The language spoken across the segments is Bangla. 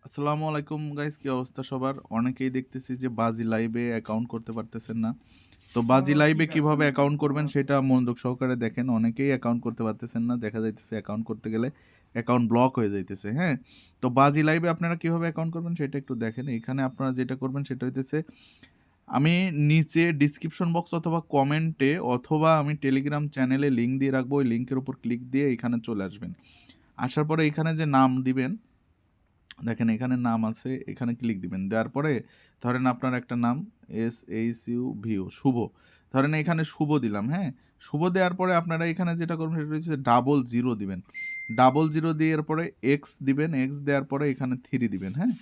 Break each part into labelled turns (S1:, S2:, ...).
S1: আসসালামু আলাইকুম গাইস, কি অবস্থা সবার? অনেকেই দেখতেছি যে বাজি লাইভে অ্যাকাউন্ট করতে পারতেছেন না। তো বাজি লাইভে কিভাবে অ্যাকাউন্ট করবেন সেটা মনোযোগ সহকারে দেখেন। অনেকেই অ্যাকাউন্ট করতে পারতেছেন না। দেখা যাইতেছে অ্যাকাউন্ট করতে গেলে অ্যাকাউন্ট ব্লক হয়ে যাইতেছে, হ্যাঁ? তো বাজি লাইভে আপনারা কিভাবে অ্যাকাউন্ট করবেন সেটা একটু দেখেন। এখানে আপনারা যেটা করবেন সেটা হইতেছে, আমি নিচে ডেসক্রিপশন বক্স অথবা কমেন্টে অথবা আমি টেলিগ্রাম চ্যানেলে লিঙ্ক দিয়ে রাখবো। ওই লিঙ্কের উপর ক্লিক দিয়ে এখানে চলে আসবেন। আসার পরে এখানে যে নাম দিবেন, দেখেন এখানে নাম আছে, এখানে ক্লিক দিবেন। দেওয়ার পরে ধরেন আপনার একটা নাম SHUVO শুভ। ধরেন এখানে শুভ দিলাম, হ্যাঁ? শুভ দেওয়ার পরে আপনারা এখানে যেটা করবেন সেটা হচ্ছে 00 দিবেন। 00 দেওয়ার পরে এক্স দিবেন, এক্স দেওয়ার পরে এখানে 3 দিবেন, হ্যাঁ?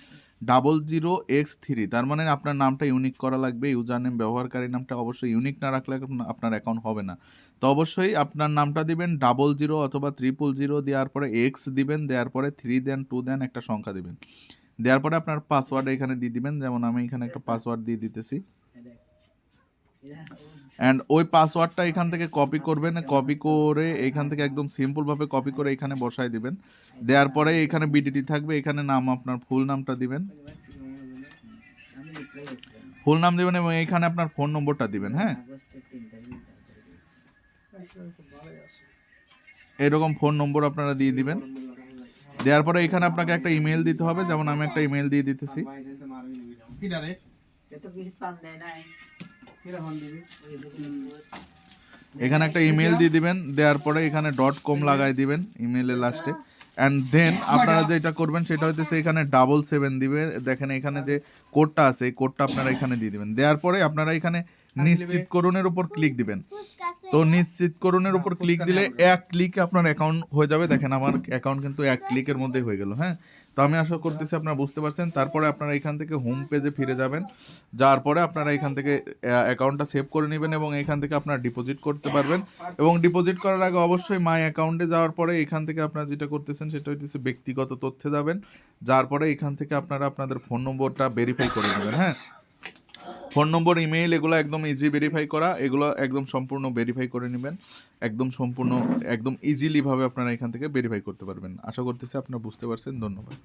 S1: 00x3, তার মানে আপনার নামটা ইউনিক করা লাগবে। ইউজার নেম, ব্যবহারকারী নামটা অবশ্যই ইউনিক না রাখলে আপনার অ্যাকাউন্ট হবে না। তো অবশ্যই আপনার নামটা দিবেন 00 অথবা 000, দেওয়ার পরে এক্স দিবেন, দেওয়ার পরে 3 দেন, 2 দেন, একটা সংখ্যা দিবেন। দেওয়ার পরে আপনার পাসওয়ার্ড এখানে দিয়ে দিবেন। যেমন আমি এখানে একটা পাসওয়ার্ড দিয়ে দিতেছি। অ্যান্ড ওই পাসওয়ার্ডটা এখান থেকে কপি করবেন। কপি করে এখান থেকে একদম সিম্পলভাবে কপি করে এখানে বসায় দিবেন। দেওয়ার পরে এখানে বিডিটি থাকবে, এখানে নাম আপনার ফুল নামটা দিবেন। ফুল নাম দিবেন এবং এখানে আপনার ফোন নম্বরটা দিবেন, হ্যাঁ? এরকম ফোন নম্বর আপনারা দিয়ে দিবেন। দেওয়ার পরে এখানে আপনাকে একটা ইমেল দিতে হবে। যেমন আমি একটা ইমেল দিয়ে দিতেছি। এখানে একটা ইমেল দিয়ে দিবেন। দেওয়ার পরে এখানে .com লাগাই দিবেন ইমেলের লাস্টে। অ্যান্ড দেন আপনারা যেটা করবেন সেটা হইতেছে এখানে 7 দিবে। দেখেন এখানে যে কোডটা আছে, এই কোডটা আপনারা এখানে দিয়ে দিবেন। দেওয়ার পরে আপনারা এখানে নিশ্চিতকরণের উপর ক্লিক দিবেন। তো নিশ্চিতকরণের উপর ক্লিক দিলে এক ক্লিকে আপনার অ্যাকাউন্ট হয়ে যাবে। দেখেন আমার অ্যাকাউন্ট কিন্তু এক ক্লিকের মধ্যেই হয়ে গেল, হ্যাঁ? তো আমি আশা করতেছি আপনারা বুঝতে পারছেন। তারপরে আপনারা এখান থেকে হোম পেজে ফিরে যাবেন। যাওয়ার পরে আপনারা এখান থেকে অ্যাকাউন্টটা সেভ করে নেবেন এবং এখান থেকে আপনারা ডিপোজিট করতে পারবেন। এবং ডিপোজিট করার আগে অবশ্যই মাই অ্যাকাউন্টে যাওয়ার পরে এখান থেকে আপনারা যেটা করতেছেন সেটা হইতেছে ব্যক্তিগত তথ্যে যাবেন। যাওয়ার পরে এখান থেকে আপনারা আপনাদের ফোন নম্বরটা ভেরিফাই করে নেবেন, হ্যাঁ? ফোন নম্বর, ইমেইল এগুলো একদম ইজি ভেরিফাই করা, এগুলো একদম সম্পূর্ণ ভেরিফাই করে নেবেন। একদম সম্পূর্ণ একদম ইজিলিভাবে আপনারা এখান থেকে ভেরিফাই করতে পারবেন। আশা করতেছি আপনারা বুঝতে পারছেন। ধন্যবাদ।